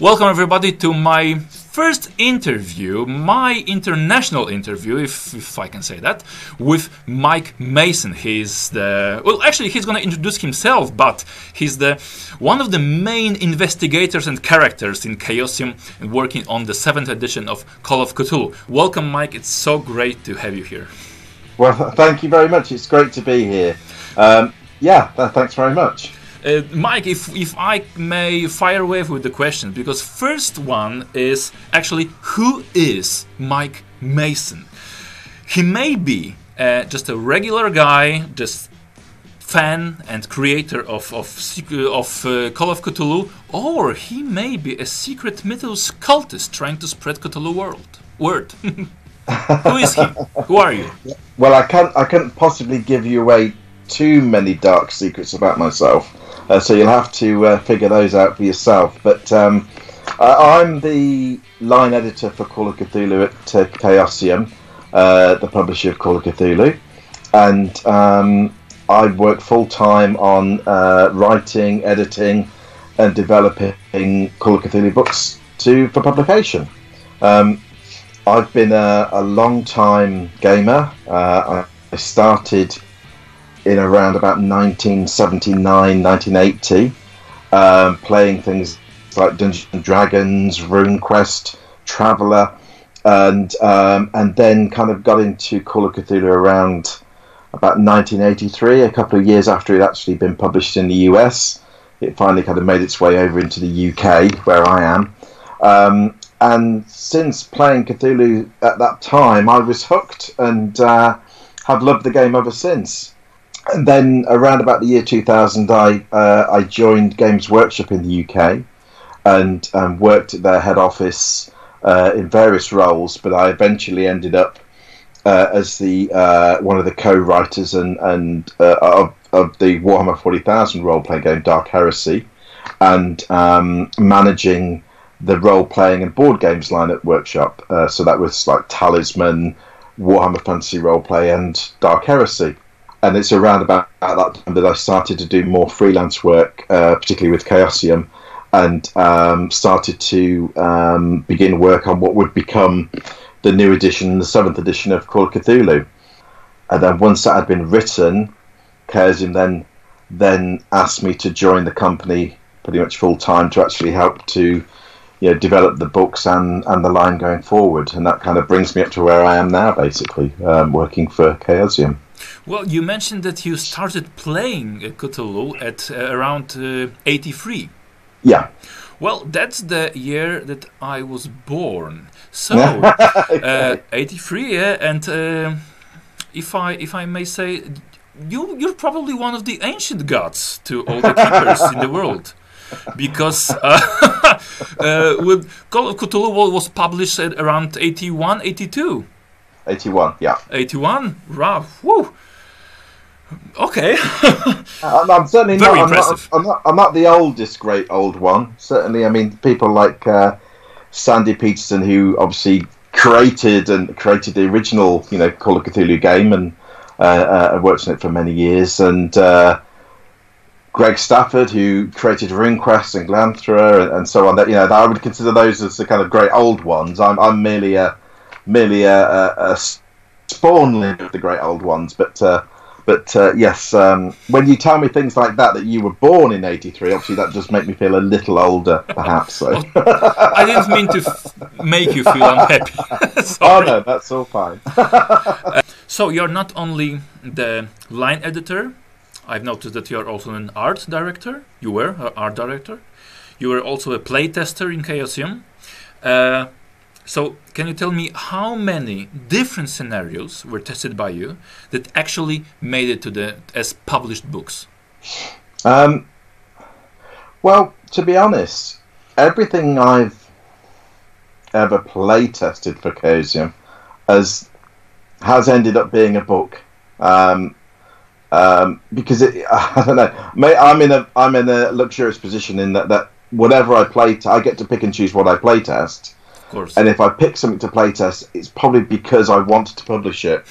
Welcome everybody to my first interview, my international interview, if I can say that, with Mike Mason. He's the, well, actually he's going to introduce himself, but he's the one of the main investigators and characters in Chaosium, working on the 7th edition of Call of Cthulhu. Welcome, Mike. It's so great to have you here. Well, thank you very much. It's great to be here. Thanks very much. Mike, if I may fire away with the questions, because first one is actually, who is Mike Mason? He may be just a regular guy, just fan and creator of Call of Cthulhu, or he may be a secret mythos cultist trying to spread Cthulhu word. Who is he? Who are you? Well, I can't possibly give you away too many dark secrets about myself. So you'll have to figure those out for yourself. But I'm the line editor for Call of Cthulhu at Chaosium, the publisher of Call of Cthulhu. And I work full-time on writing, editing, and developing Call of Cthulhu books for publication. I've been a long-time gamer. I started in around about 1979, 1980, playing things like Dungeons and Dragons, RuneQuest, Traveller, and then kind of got into Call of Cthulhu around about 1983, a couple of years after it had actually been published in the US. It finally kind of made its way over into the UK, where I am. And since playing Cthulhu at that time, I was hooked and have loved the game ever since. And then around about the year 2000, I joined Games Workshop in the UK and worked at their head office in various roles. But I eventually ended up as the one of the co-writers and of the Warhammer 40,000 role-playing game Dark Heresy, and managing the role-playing and board games line at Workshop. So that was like Talisman, Warhammer Fantasy Roleplay, and Dark Heresy. And it's around about that time that I started to do more freelance work, particularly with Chaosium, and started to begin work on what would become the new edition, the 7th edition of Call of Cthulhu. And then once that had been written, Chaosium then asked me to join the company pretty much full time to actually help to develop the books and the line going forward. And that kind of brings me up to where I am now, basically, working for Chaosium. Well, you mentioned that you started playing Cthulhu at around 83. Yeah. Well, that's the year that I was born. So, Okay. 83, yeah, and if I may say, you're probably one of the ancient gods to all the keepers in the world. Because with Call of Cthulhu was published at around 81, 82. 81, yeah. 81? Wow. Woo. Okay. I'm certainly Very not. impressive. I'm not the oldest great old one. Certainly, I mean, people like Sandy Peterson, who obviously created the original, Call of Cthulhu game, and worked on it for many years, and Greg Stafford, who created RuneQuest and Glanthra and so on. That I would consider those as the kind of great old ones. I'm merely a spawnling of the great old ones, but yes, when you tell me things like that you were born in 83, obviously that does make me feel a little older, perhaps. So. I didn't mean to make you feel unhappy. Oh no, that's all fine. So you're not only the line editor. I've noticed that you're also an art director. You were an art director. You were also a play tester in Chaosium. So can you tell me how many different scenarios were tested by you that actually made it as published books? Well, to be honest, everything I've ever play tested for Chaosium has ended up being a book. Because I don't know, I'm in a luxurious position in that whatever I I get to pick and choose what I play test. Of course. And if I pick something to playtest, it's probably because I wanted to publish it.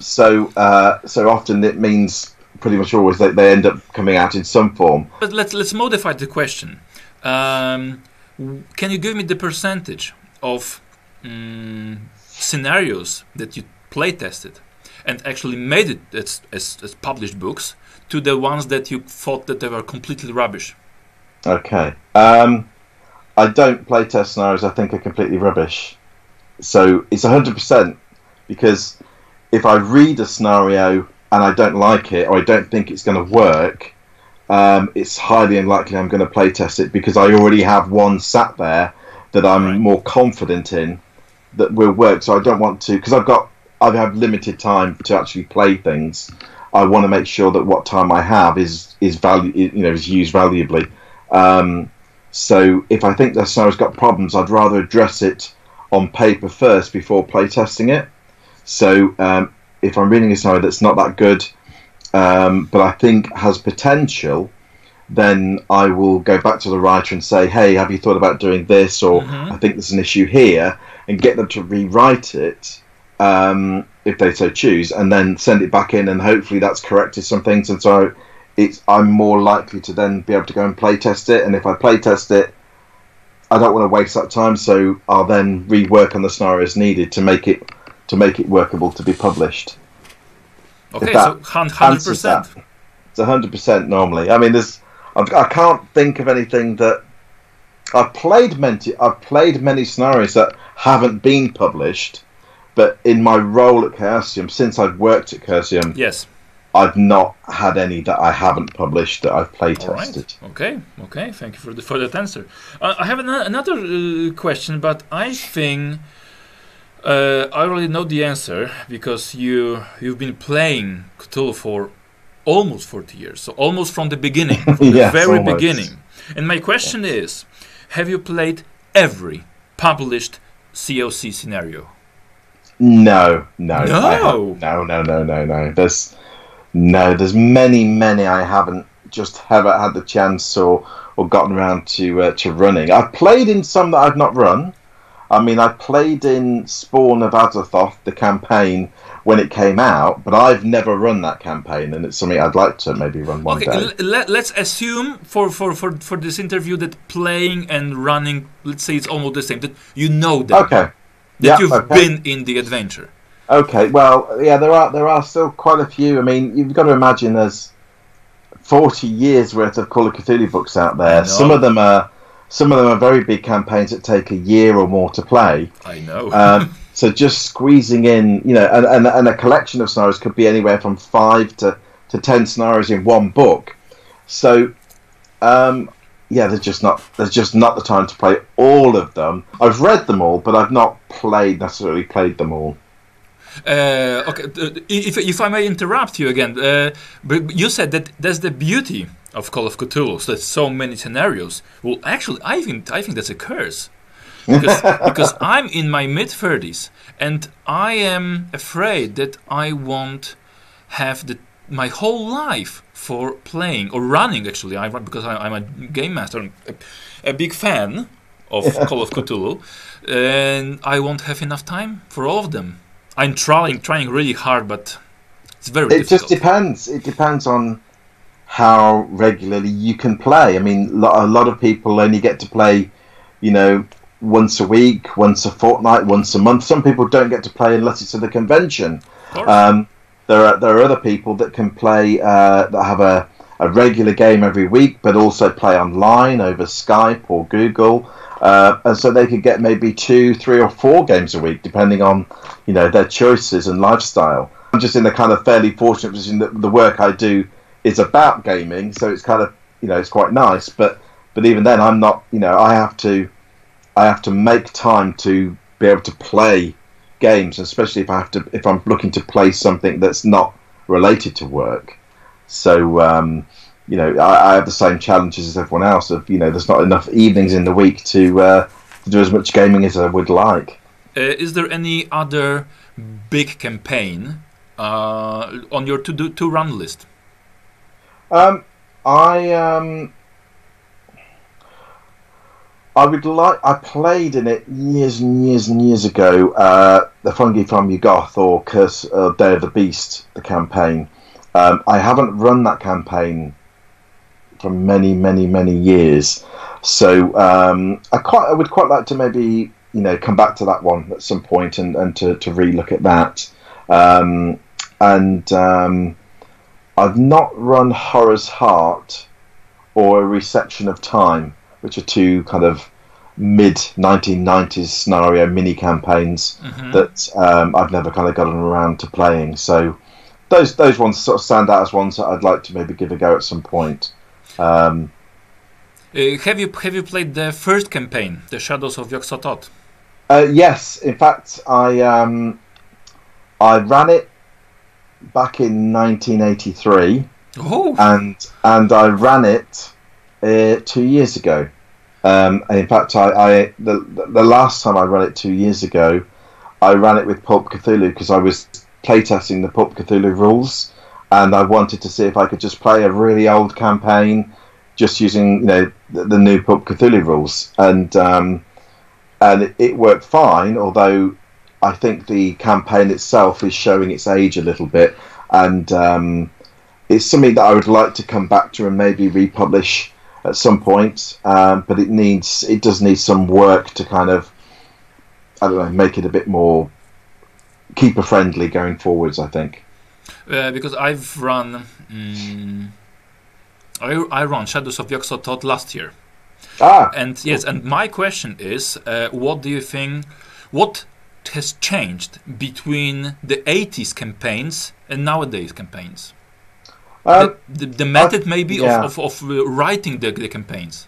So often it means pretty much always they end up coming out in some form. But let's modify the question. can you give me the percentage of scenarios that you play tested and actually made it as published books to the ones that you thought that they were completely rubbish? Okay. I don't play test scenarios I think are completely rubbish. So it's 100%, because if I read a scenario and I don't like it, or I don't think it's going to work, it's highly unlikely I'm going to play test it, because I already have one sat there that I'm more confident in that will work. So I don't want to, because I have limited time to actually play things. I want to make sure that what time I have is used valuably. So if I think the scenario's got problems, I'd rather address it on paper first before playtesting it. So if I'm reading a scenario that's not that good, but I think has potential, then I will go back to the writer and say, hey, have you thought about doing this? Or I think there's an issue here, and get them to rewrite it if they so choose, and then send it back in, and hopefully that's corrected some things. And so I'm more likely to then be able to go and play test it. And if I play test it, I don't want to waste that time, so I'll then rework on the scenario as needed to make it workable to be published. Okay, so 100%. It's 100% normally. I mean, I can't think of anything that I've played many scenarios that haven't been published, but in my role at Chaosium, since I've worked at Chaosium, yes, I've not had any that I haven't published that I've play tested. Right. Okay. Thank you for that answer. I have another question, but I think I already know the answer, because you've been playing Cthulhu for almost 40 years, so almost from the beginning, from the very beginning. And my question is, have you played every published COC scenario? No. No. There's many I haven't just haven't had the chance or gotten around to running. I've played in some that I've not run. I mean, I played in Spawn of Azathoth, the campaign, when it came out, but I've never run that campaign, and it's something I'd like to maybe run one day. Let's assume for this interview that playing and running, let's say it's almost the same, that you know them. Okay. That you've been in the adventure. Okay, well, yeah, there are still quite a few. I mean, you've got to imagine there's 40 years worth of Call of Cthulhu books out there. Some of them are very big campaigns that take a year or more to play. I know. So just squeezing in, and a collection of scenarios could be anywhere from 5 to 10 scenarios in one book. So, there's just not the time to play all of them. I've read them all, but I've not necessarily played them all. Okay, if I may interrupt you again, but you said that that's the beauty of Call of Cthulhu, so there's so many scenarios. Well, actually, I think that's a curse, because I'm in my mid-30s, and I am afraid that I won't have my whole life for playing or running. Actually, because I'm a game master, a big fan of Call of Cthulhu, and I won't have enough time for all of them. I'm trying really hard, but it's very difficult. It just depends. It depends on how regularly you can play. I mean, a lot of people only get to play, once a week, once a fortnight, once a month. Some people don't get to play unless it's at a convention. There are other people that can play that have a regular game every week, but also play online over Skype or Google. And so they could get maybe 2, 3, or 4 games a week, depending on, their choices and lifestyle. I'm just in a kind of fairly fortunate position that the work I do is about gaming, so it's kind of, it's quite nice. But even then, I'm not, I have to make time to be able to play games, especially if I'm looking to play something that's not related to work. So. I have the same challenges as everyone else. Of there's not enough evenings in the week to do as much gaming as I would like. Is there any other big campaign on your to run list? I played in it years and years and years ago. The Fungi from Yugoth, or Curse Day of the Beast, the campaign. I haven't run that campaign for many years, So I would quite like to maybe come back to that one at some point and to re-look at that. I've not run Horror's Heart or A Reception of Time, which are two kind of mid-1990s scenario mini campaigns that I've never kind of gotten around to playing. So those ones sort of stand out as ones that I'd like to maybe give a go at some point. Have you played the first campaign, The Shadows of Yog-Sothoth? Yes, in fact, I ran it back in 1983, and I ran it 2 years ago. In fact, the last time I ran it 2 years ago, I ran it with Pulp Cthulhu because I was playtesting the Pulp Cthulhu rules, and I wanted to see if I could just play a really old campaign just using the new Pulp Cthulhu rules, and it worked fine. Although I think the campaign itself is showing its age a little bit, and it's something that I would like to come back to and maybe republish at some point, but it does need some work to kind of, I don't know, make it a bit more keeper friendly going forwards, I think. Because I've run I ran Shadows of Yog-Sothoth last year. And yes, and my question is, what do you think, what has changed between the 80s campaigns and nowadays campaigns? The method maybe of writing the campaigns.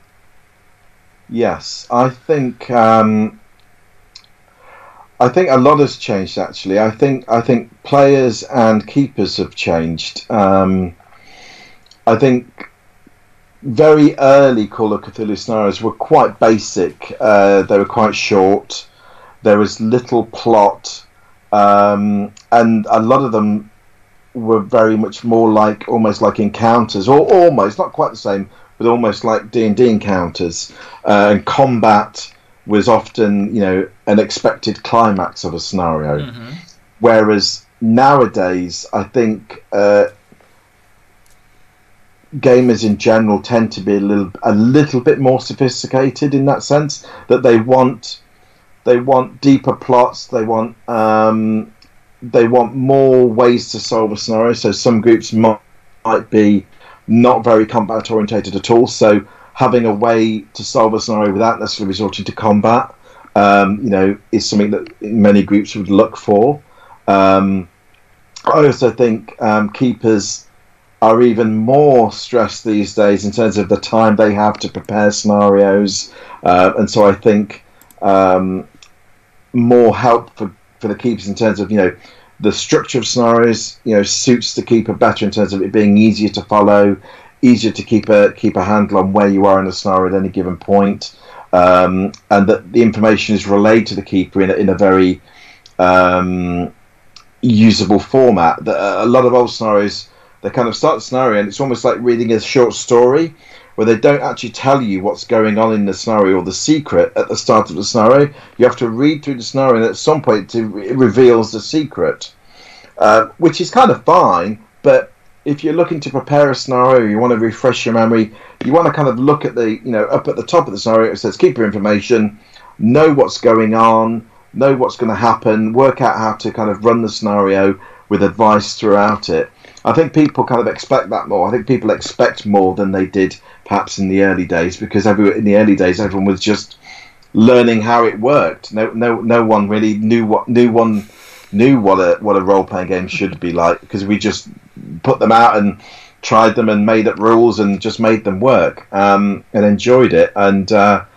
Yes, I think a lot has changed actually. I think players and keepers have changed. I think very early Call of Cthulhu scenarios were quite basic. They were quite short. There was little plot, and a lot of them were very much more like almost like encounters, or almost not quite the same, but almost like D&D encounters. And combat was often, an expected climax of a scenario. Whereas nowadays, I think gamers in general tend to be a little bit more sophisticated in that sense, that they want deeper plots. They want more ways to solve a scenario. So some groups might be not very combat orientated at all. So having a way to solve a scenario without necessarily resorting to combat, is something that many groups would look for. I also think keepers are even more stressed these days in terms of the time they have to prepare scenarios, and so I think more help for the keepers in terms of the structure of scenarios suits the keeper better in terms of it being easier to follow, easier to keep a handle on where you are in a scenario at any given point, and that the information is relayed to the keeper in a very usable format. That a lot of old scenarios, they kind of start the scenario and it's almost like reading a short story where they don't actually tell you what's going on in the scenario or the secret at the start of the scenario. You have to read through the scenario, and at some point it reveals the secret, which is kind of fine. But if you're looking to prepare a scenario, you want to refresh your memory, you want to kind of look at the, up at the top of the scenario, it says keeper information, know what's going on, know what's going to happen, work out how to kind of run the scenario with advice throughout it. I think people kind of expect that more. I think people expect more than they did perhaps in the early days, because in the early days everyone was just learning how it worked. No one really knew what a role playing game should be like, because we just put them out and tried them and made up rules and just made them work, and enjoyed it. And but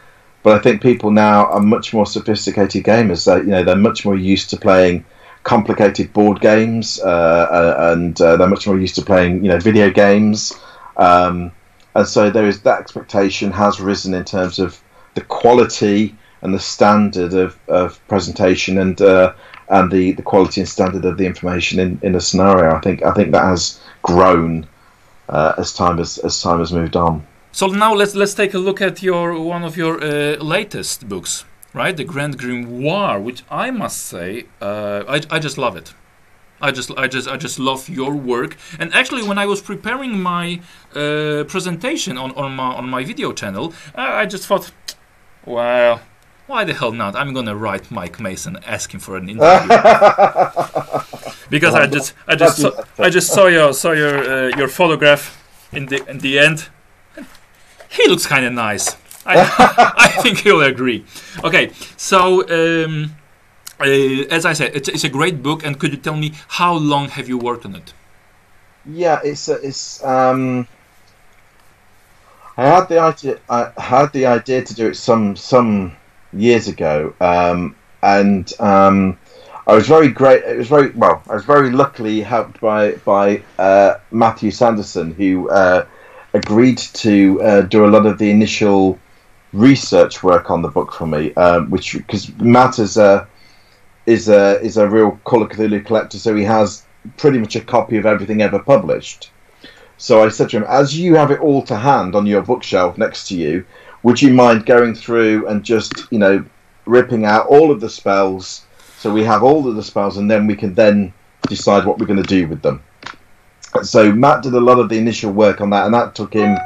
I think people now are much more sophisticated gamers. They're much more used to playing complicated board games, and they're much more used to playing video games, and so that expectation has risen in terms of the quality and the standard of presentation, and the quality and standard of the information in a scenario. I think that has grown as time has moved on. So now let's take a look at one of your latest books. Right, the Grand Grimoire, which I must say, I just love it. I just love your work. And actually, when I was preparing my presentation on my video channel, I just thought, well, why the hell not? I'm gonna write Mike Mason, ask him for an interview. Because I just saw your photograph in the end. He looks kind of nice. I think he'll agree. Okay, so as I said, it's a great book. And could you tell me how long have you worked on it? Yeah, I had the idea to do it some years ago, and I was very great. It was very well. I was very luckily helped by Matthew Sanderson, who agreed to do a lot of the initial research work on the book for me, which because Matt is a real Call of Cthulhu collector, so he has pretty much a copy of everything ever published. So I said to him, as you have it all to hand on your bookshelf next to you, would you mind going through and just, ripping out all of the spells, so we have all of the spells, and then we can then decide what we're going to do with them. So Matt did a lot of the initial work on that, and that took him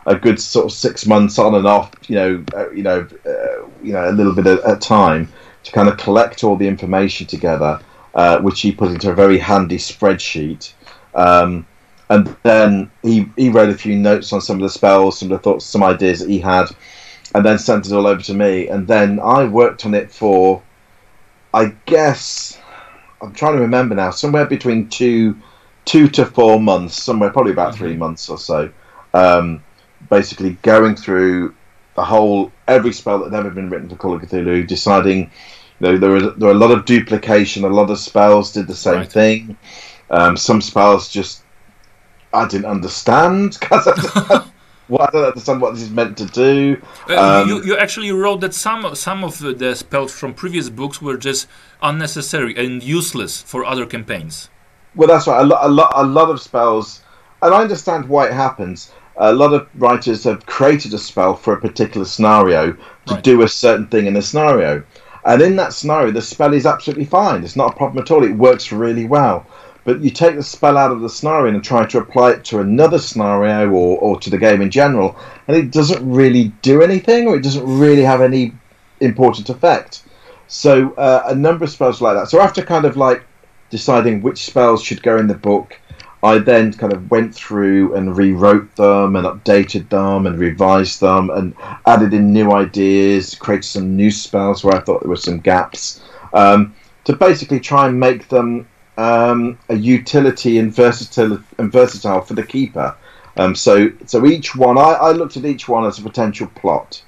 a good sort of 6 months on and off, a little bit at time to kind of collect all the information together, which he put into a very handy spreadsheet. And then he wrote a few notes on some of the spells, some of the thoughts, some ideas that he had, and then sent it all over to me. And then I worked on it for, I guess, I'm trying to remember now, somewhere between two to 4 months, somewhere probably about 3 months or so. Basically going through every spell that had ever been written for Call of Cthulhu, deciding, there were a lot of duplication, a lot of spells did the same thing. Some spells just I didn't understand because I don't understand what this is meant to do. You actually wrote that some of the spells from previous books were just unnecessary and useless for other campaigns. Well, that's right. A lot of spells, and I understand why it happens. A lot of writers have created a spell for a particular scenario to do a certain thing in a scenario, and in that scenario, the spell is absolutely fine. It's not a problem at all. It works really well. But you take the spell out of the scenario and try to apply it to another scenario or to the game in general, and it doesn't really do anything, or it doesn't really have any important effect. So a number of spells like that. So after kind of like deciding which spells should go in the book, I then kind of went through and rewrote them and updated them and revised them and added in new ideas, created some new spells where I thought there were some gaps, to basically try and make them a utility and versatile for the keeper. So each one, I looked at each one as a potential plot.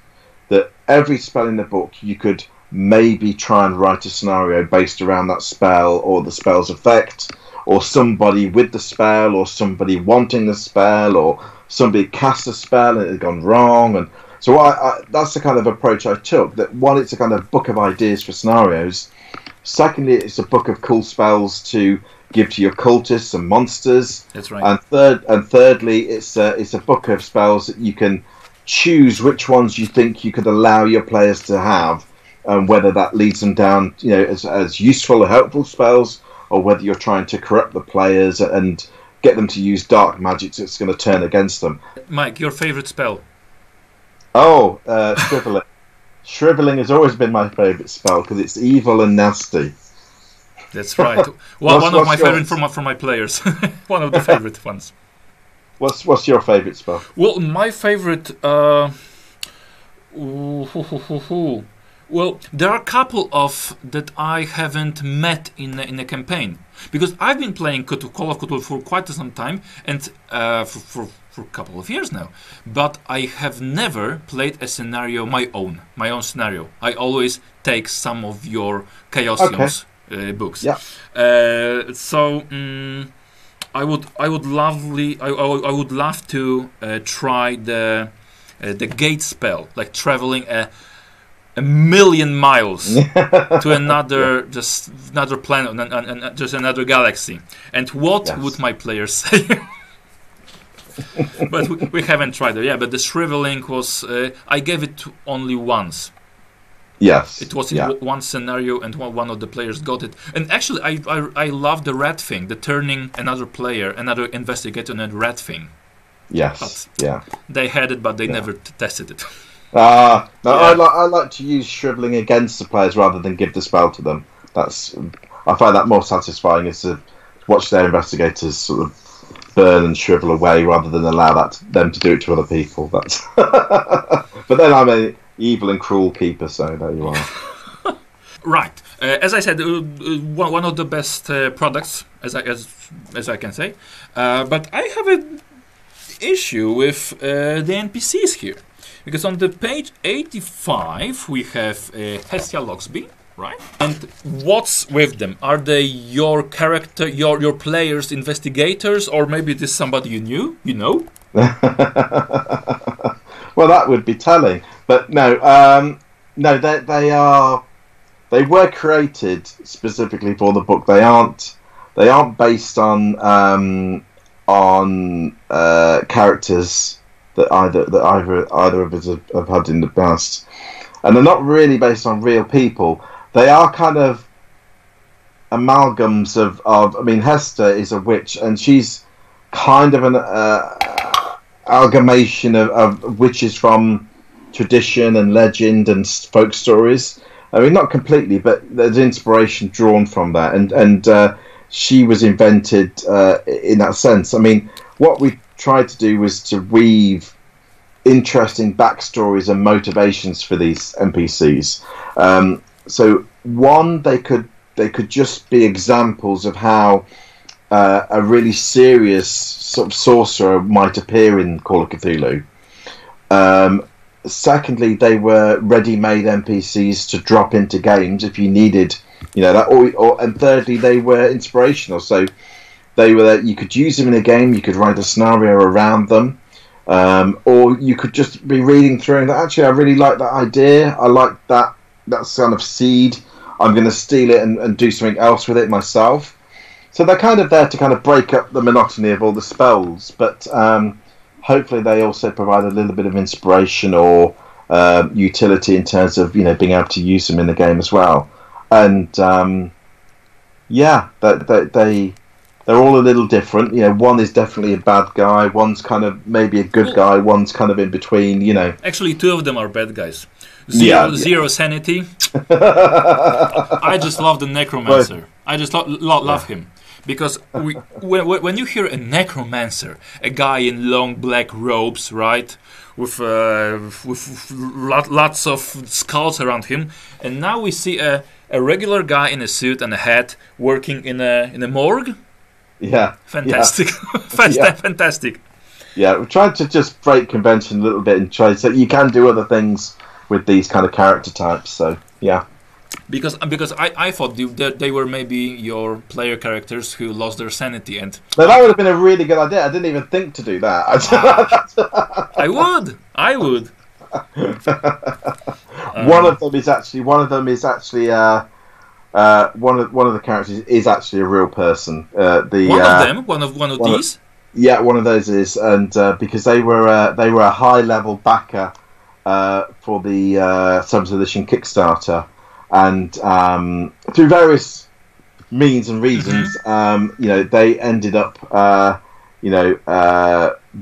That every spell in the book, you could maybe try and write a scenario based around that spell or the spell's effect, or somebody with the spell, or somebody wanting the spell, or somebody cast a spell and it had gone wrong. And so that's the kind of approach I took. That one, it's a kind of book of ideas for scenarios. Secondly, it's a book of cool spells to give to your cultists and monsters. That's right. And thirdly, it's a book of spells that you can choose which ones you think you could allow your players to have, and whether that leads them down, as useful or helpful spells, or whether you're trying to corrupt the players and get them to use dark magic that's going to turn against them. Mike, your favorite spell? Oh, Shriveling. Shriveling has always been my favourite spell because it's evil and nasty. That's right. One of my favourite from my players. One of the favourite ones. What's your favourite spell? Well, my favourite. Well, there are a couple of that I haven't met in a campaign, because I've been playing Call of Cthulhu for quite some time, and for a couple of years now, but I have never played a scenario my own scenario. I always take some of your Chaosium's books. Yeah. So I would love to try the gate spell, like traveling a million miles to another planet and just another galaxy. And what would my players say? But we haven't tried it. Yeah, but the Shriveling was I gave it only once. Yes. It was in one scenario, and one of the players got it. And actually, I love the red thing, the turning another player, another investigator, and a red thing. Yes. But they had it, but they never tested it. No, I like to use shriveling against the players rather than give the spell to them. I find that more satisfying, is to watch their investigators sort of burn and shrivel away rather than allow them to do it to other people. That's but then I'm an evil and cruel keeper, so there you are. Right. As I said, one of the best products, as I can say. But I have an issue with the NPCs here, because on the page 85 we have Hestia Loxby, right? And what's with them? Are they your character, your players' investigators, or maybe it is somebody you knew? You know? Well, that would be telling, but no. They were created specifically for the book. They aren't based on characters that either of us have had in the past, and they're not really based on real people. They are kind of amalgams of. I mean, Hester is a witch, and she's kind of an amalgamation of witches from tradition and legend and folk stories. I mean, not completely, but there's inspiration drawn from that, and she was invented in that sense. I mean, what we tried to do was to weave interesting backstories and motivations for these NPCs. So one, they could just be examples of how a really serious sort of sorcerer might appear in Call of Cthulhu. Secondly, they were ready-made NPCs to drop into games if you needed, that. And thirdly, they were inspirational. So they were that you could use them in a game, you could write a scenario around them, or you could just be reading through and actually, I really like that idea. I like that kind of seed. I'm going to steal it and do something else with it myself. So they're kind of there to kind of break up the monotony of all the spells, but hopefully they also provide a little bit of inspiration or utility in terms of being able to use them in the game as well. And they're all a little different. One is definitely a bad guy, one's kind of maybe a good guy, one's kind of in between. Actually, two of them are bad guys. Zero sanity. I just love the necromancer. I just love him. Because when you hear a necromancer, a guy in long black robes, right, with lots of skulls around him, and now we see a regular guy in a suit and a hat working in a morgue. Yeah, fantastic, fantastic. Yeah, we tried to just break convention a little bit and try so you can do other things with these kind of character types. So yeah. Because I thought they were maybe your player characters who lost their sanity, and that would have been a really good idea. I didn't even think to do that. I would. One of them is actually one of the characters is actually a real person. One of these. Yeah, one of those is, and because they were a high level backer for the 7th edition Kickstarter. And through various means and reasons, they ended up,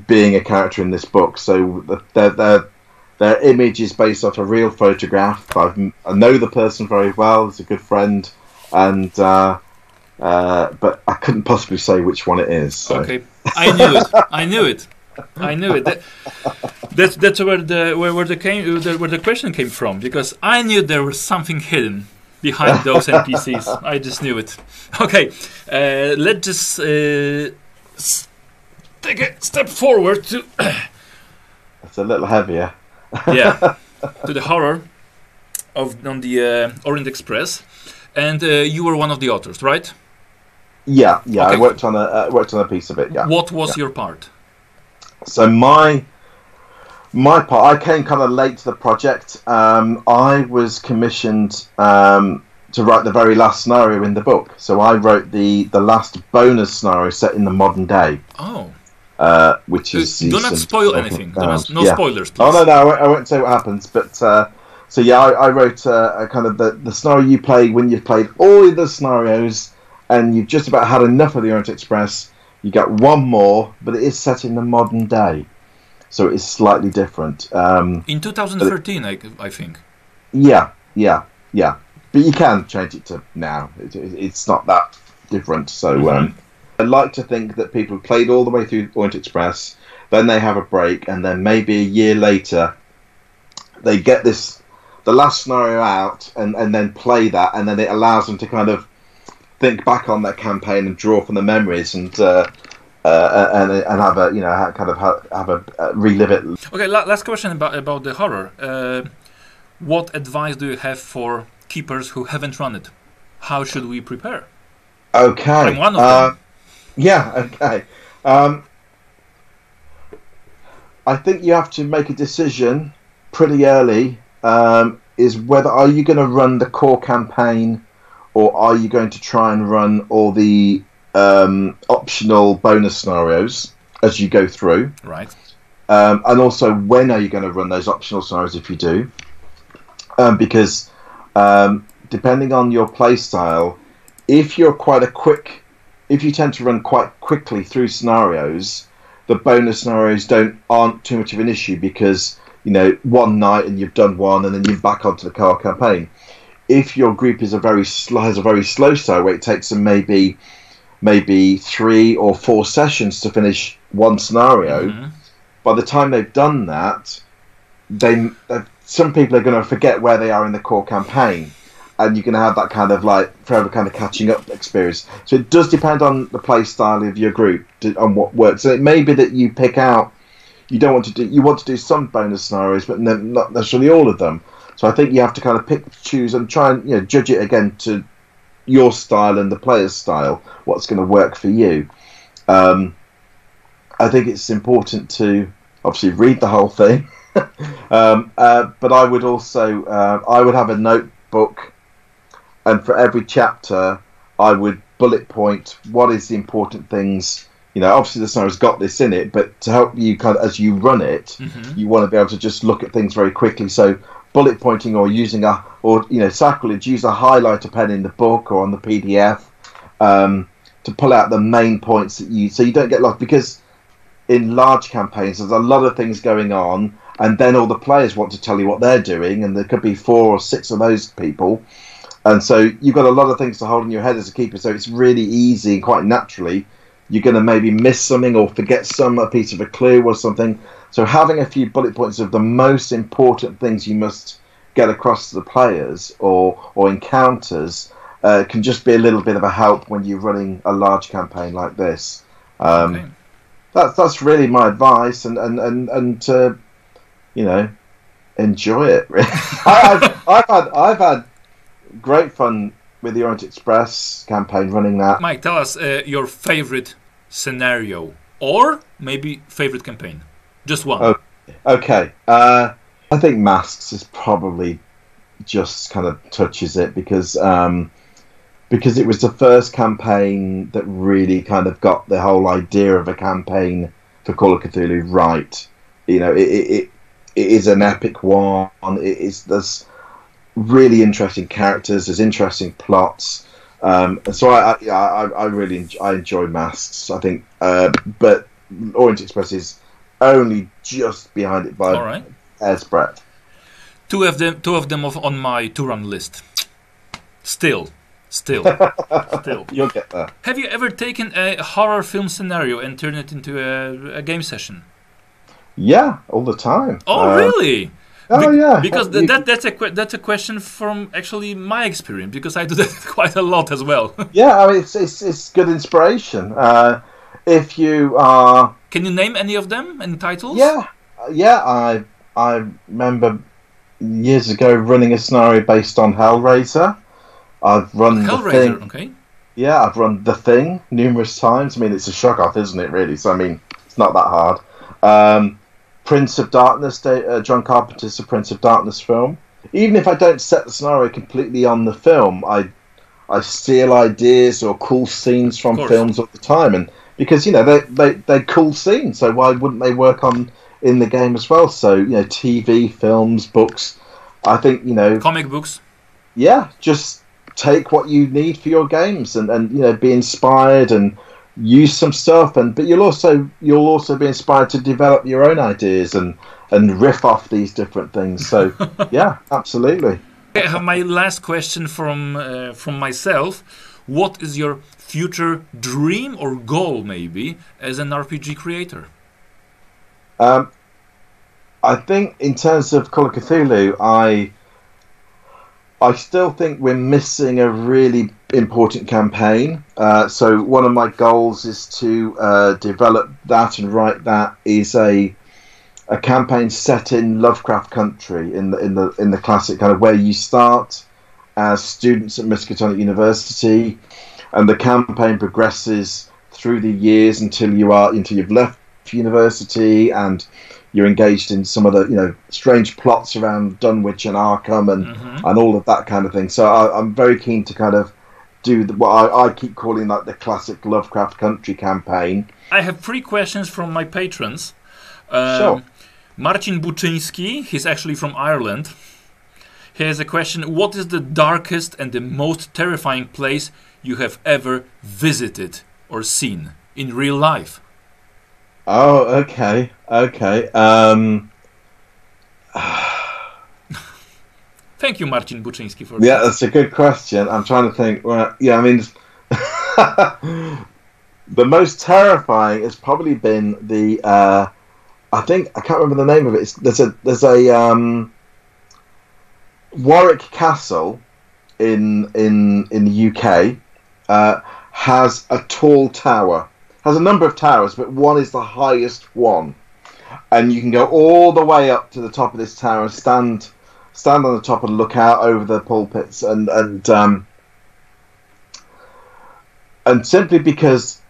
being a character in this book. So their image is based off a real photograph. I know the person very well; he's a good friend, and but I couldn't possibly say which one it is. So. Okay, I knew it. That's where the question came from, because I knew there was something hidden behind those NPCs. I just knew it. Okay, let's just take a step forward to. It's a little heavier. To the horror on the Orient Express, and you were one of the authors, right? Yeah. Okay. I worked on a piece of it. Yeah. What was your part? So my part, I came kind of late to the project. I was commissioned to write the very last scenario in the book. So I wrote the last bonus scenario set in the modern day. Oh. Which is... Do not spoil anything. No spoilers, please. Oh, no, I won't say what happens. But So yeah, I wrote a kind of the scenario you play when you've played all of the scenarios and you've just about had enough of the Orient Express. You get one more, but it is set in the modern day, so it is slightly different. In 2013, I think. Yeah. But you can change it to now. It's not that different. So I like to think that people played all the way through Orient Express, then they have a break, and then maybe a year later they get the last scenario out and then play that, and then it allows them to kind of think back on their campaign and draw from the memories and have a relive it. Okay, last question about the horror. What advice do you have for keepers who haven't run it? How should we prepare? Okay. I'm one of them. Yeah. Okay. I think you have to make a decision pretty early. Is whether are you going to run the core campaign, or are you going to try and run all the optional bonus scenarios as you go through? Right. And also, when are you going to run those optional scenarios if you do? Because depending on your play style, if you tend to run quite quickly through scenarios, the bonus scenarios aren't too much of an issue because one night and you've done one and then you're back onto the core campaign. If your group has a very slow style where it takes them maybe 3 or 4 sessions to finish one scenario, by the time they've done that, some people are going to forget where they are in the core campaign, and you're going to have that kind of like forever kind of catching up experience. So it does depend on the play style of your group on what works. So it may be that you pick out you want to do some bonus scenarios, but not necessarily all of them. So I think you have to kind of choose and try and judge it again to your style and the player's style, what's going to work for you. I think it's important to obviously read the whole thing, but I would also I would have a notebook, and for every chapter I would bullet point what is the important things. Obviously the scenario's got this in it, but to help you kind of as you run it, you want to be able to just look at things very quickly. So bullet pointing or using sacrilege, use a highlighter pen in the book or on the PDF to pull out the main points so you don't get lost, because in large campaigns there's a lot of things going on, and then all the players want to tell you what they're doing, and there could be 4 or 6 of those people, and so you've got a lot of things to hold in your head as a keeper. So it's really easy and quite naturally you're going to maybe miss something or forget a piece of a clue or something. So having a few bullet points of the most important things you must get across to the players or encounters can just be a little bit of a help when you're running a large campaign like this. Okay. That's really my advice, and enjoy it. Really. I've had great fun with the Orient Express campaign running that. Mike, tell us your favorite scenario or maybe favorite campaign. Just one. Okay. I think Masks is probably just kind of touches it because it was the first campaign that really kind of got the whole idea of a campaign for Call of Cthulhu right. It is an epic one. There's really interesting characters. There's interesting plots. So I really enjoy Masks. I think, but Orient Express is only just behind it by a hair's breadth. Two of them on my to-run list. Still. You'll get there. Have you ever taken a horror film scenario and turned it into a game session? Yeah, all the time. Oh, really? Yeah. Because that's a question from actually my experience, because I do that quite a lot as well. Yeah, I mean it's good inspiration. If you are, can you name any of them and titles? Yeah. I remember years ago running a scenario based on Hellraiser. I've run Hellraiser, The Thing. Okay. Yeah, I've run The Thing numerous times. I mean, it's a shock-off, isn't it? Really. So I mean, it's not that hard. Prince of Darkness, John Carpenter's The Prince of Darkness film. Even if I don't set the scenario completely on the film, I steal ideas or cool scenes from films all the time, and because they're cool scenes, so why wouldn't they work in the game as well? So TV, films, books, I think, Comic books. Yeah, just take what you need for your games, and be inspired and use some stuff, but you'll also be inspired to develop your own ideas and riff off these different things. So yeah, absolutely. I have my last question from myself. What is your future dream or goal, maybe, as an RPG creator? I think in terms of Call of Cthulhu, I still think we're missing a really important campaign. So one of my goals is to develop that and write that is a campaign set in Lovecraft country, in the classic kind of where you start as students at Miskatonic University, and the campaign progresses through the years until you've left university and you're engaged in some of the strange plots around Dunwich and Arkham and all of that kind of thing. So I'm very keen to kind of do what I keep calling like the classic Lovecraft country campaign. I have 3 questions from my patrons. Sure. Marcin Buczyński, he's actually from Ireland. He has a question: what is the darkest and the most terrifying place you have ever visited or seen in real life? Oh, okay. Thank you, Marcin Buczyński, for that. That's a good question. I'm trying to think. Well, yeah, I mean, the most terrifying has probably been the. I can't remember the name of it. There's a Warwick Castle in the UK has a tall tower. Has a number of towers, but one is the highest one, and you can go all the way up to the top of this tower and stand on the top and look out over the pulpits, and simply because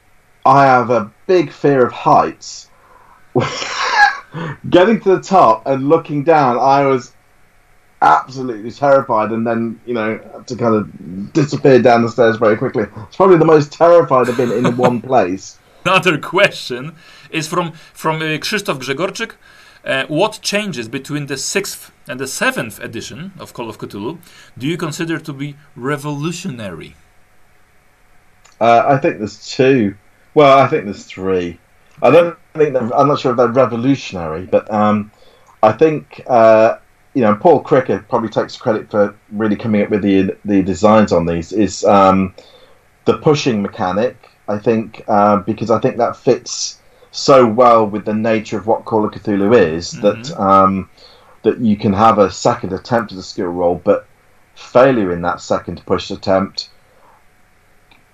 I have a big fear of heights, getting to the top and looking down, I was absolutely terrified, and then had to kind of disappear down the stairs very quickly. It's probably the most terrified I've been in one place. Another question is from Krzysztof Grzegorczyk. What changes between the 6th and the 7th edition of Call of Cthulhu do you consider to be revolutionary? I think there's 2. Well, I think there's 3. I'm not sure if they're revolutionary, but I think Paul Cricket probably takes credit for really coming up with the designs on these. Is the pushing mechanic, I think, because I think that fits so well with the nature of what Call of Cthulhu is, that you can have a second attempt at a skill roll, but failure in that second push attempt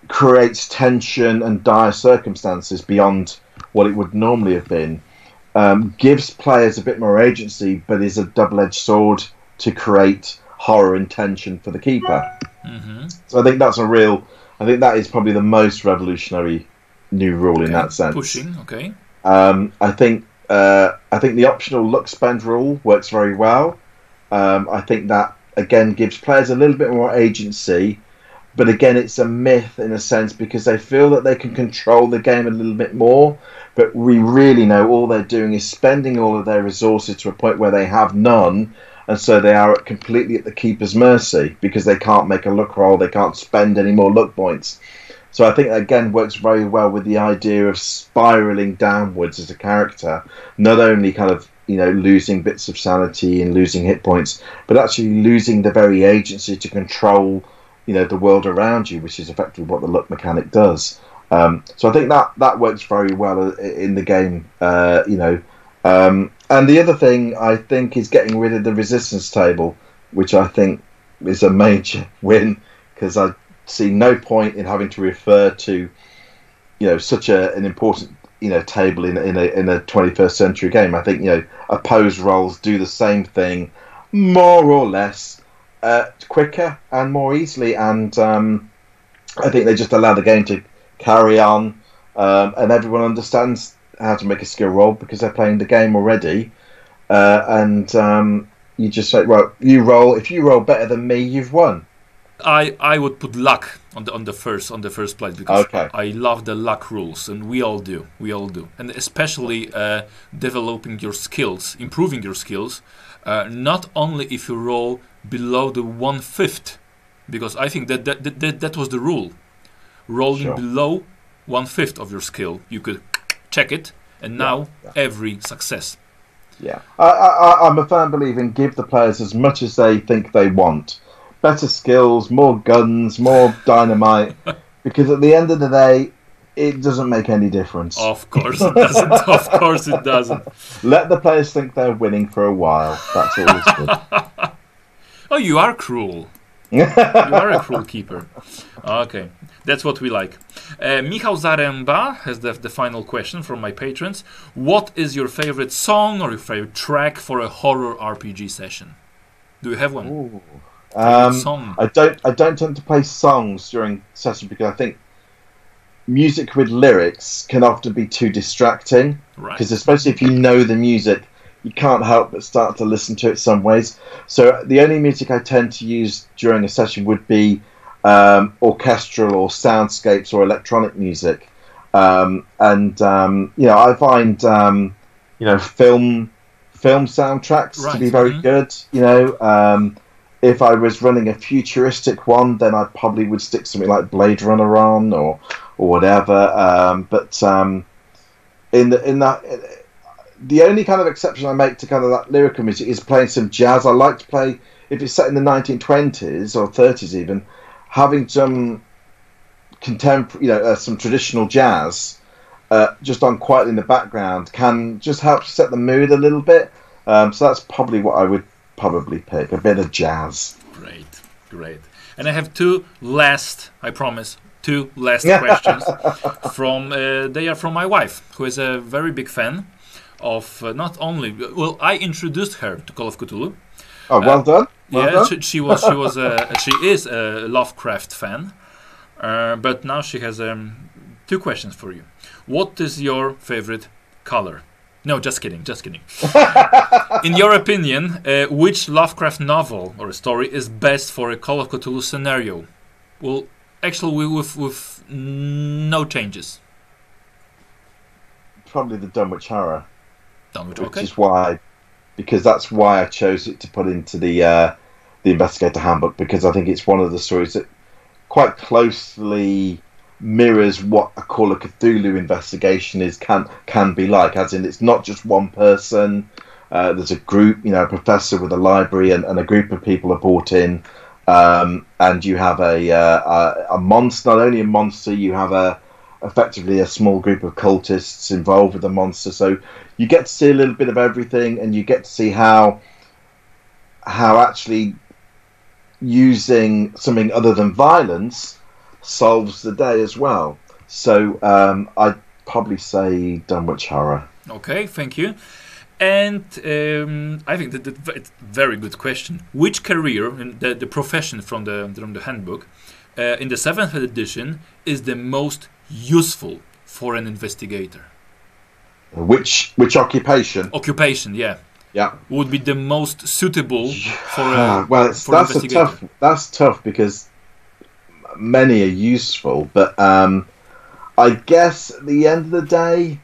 creates tension and dire circumstances beyond what it would normally have been. Gives players a bit more agency, but is a double-edged sword to create horror and tension for the keeper. So I think that is probably the most revolutionary new rule in that sense. Pushing, okay. I think the optional look spend rule works very well. I think that again gives players a little bit more agency, but again it's a myth in a sense because they feel that they can control the game a little bit more. But we really know all they're doing is spending all of their resources to a point where they have none, and so they are completely at the keeper's mercy because they can't make a look roll, they can't spend any more look points. So I think that again works very well with the idea of spiraling downwards as a character, not only kind of losing bits of sanity and losing hit points, but actually losing the very agency to control the world around you, which is effectively what the look mechanic does. So I think that works very well in the game, and the other thing I think is getting rid of the resistance table, which I think is a major win because I see no point in having to refer to such an important table in a 21st century game. I think opposed rolls do the same thing more or less quicker and more easily, and I think they just allow the game to carry on, and everyone understands how to make a skill roll because they're playing the game already, and you just say, well, you roll. If you roll better than me, you've won. I would put luck on the first place, because I love the luck rules, and we all do, and especially developing your skills, improving your skills. Not only if you roll below the 1/5, because I think that was the rule. Rolling below 1/5 of your skill, you could check it, and now every success. Yeah, I'm a firm believer in give the players as much as they think they want. Better skills, more guns, more dynamite, because at the end of the day, it doesn't make any difference. Of course it doesn't. Of course it doesn't. Let the players think they're winning for a while. That's always good. Oh, you are cruel. You are a cruel keeper. Okay, that's what we like. Michał Zaremba has the final question from my patrons. What is your favorite song or your favorite track for a horror RPG session? Do you have one? Song? I don't tend to play songs during session because I think music with lyrics can often be too distracting. Because especially if you know the music, you can't help but start to listen to it some ways. So the only music I tend to use during a session would be orchestral or soundscapes or electronic music. I find film soundtracks to be very good. If I was running a futuristic one, then I probably would stick something like Blade Runner on or whatever. The only kind of exception I make to kind of that lyrical music is playing some jazz. I like to play, if it's set in the 1920s or 30s even, having some contemporary, some traditional jazz just on quietly in the background can just help set the mood a little bit. So that's probably what I would probably pick, a bit of jazz. Great. And I have two last questions they are from my wife, who is a very big fan of not only, well, I introduced her to Call of Cthulhu. Oh, well done. She is a Lovecraft fan, but now she has two questions for you. What is your favorite color? No, just kidding. In your opinion, which Lovecraft novel or story is best for a Call of Cthulhu scenario? Well, actually, with no changes. Probably the Dunwich Horror. Which is why, because that's why I chose it to put into the Investigator Handbook, because I think it's one of the stories that quite closely mirrors what a Call of Cthulhu investigation can be like, as in it's not just one person. There's a group, a professor with a library, and a group of people are brought in, and you have a monster. Not only a monster, you have effectively a small group of cultists involved with the monster. So you get to see a little bit of everything, and you get to see how actually using something other than violence solves the day as well. So I'd probably say Dunwich Horror. Okay, thank you. And I think that it's a very good question. Which career, the profession from the handbook, in the 7th edition is the most useful for an investigator? Which occupation? Occupation, yeah. Would be the most suitable for an investigator. That's tough because many are useful, but I guess at the end of the day,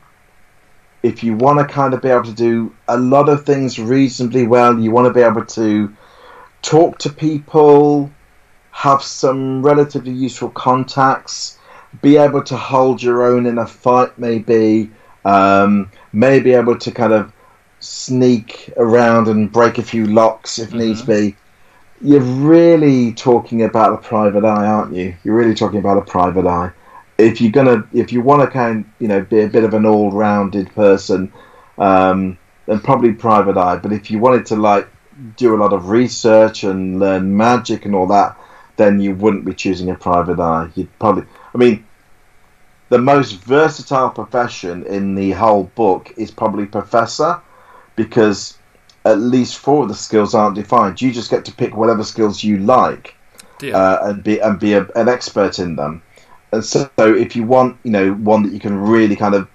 if you want to kind of be able to do a lot of things reasonably well, you want to be able to talk to people, have some relatively useful contacts, be able to hold your own in a fight, maybe be able to kind of sneak around and break a few locks if needs be. You're really talking about a private eye, aren't you? You're really talking about a private eye. If you want to be a bit of an all-rounded person, then probably private eye. But if you wanted to do a lot of research and learn magic and all that, then you wouldn't be choosing a private eye. You'd probably, the most versatile profession in the whole book is probably professor, because at least 4 of the skills aren't defined. You just get to pick whatever skills you like, and be an expert in them. And so if you want, one that you can really kind of,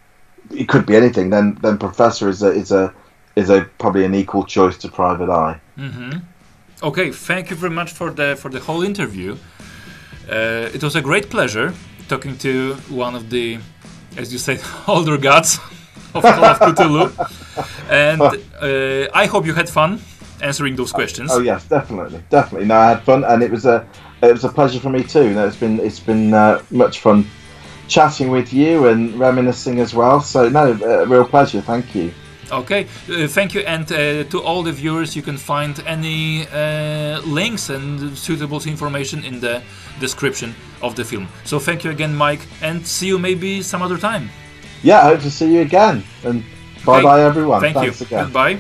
it could be anything. Then professor is a probably an equal choice to private eye. Okay, thank you very much for the whole interview. It was a great pleasure talking to one of the, as you said, older gods of Call of Cthulhu. And I hope you had fun answering those questions. Oh yes, definitely. No, I had fun, and it was a pleasure for me too. No, it's been much fun chatting with you and reminiscing as well. So no, real pleasure. Thank you. Okay, thank you, and to all the viewers, you can find any links and suitable information in the description of the film. So thank you again, Mike, and see you maybe some other time. Yeah, I hope to see you again, and bye-bye everyone. Thanks you. Again. Goodbye.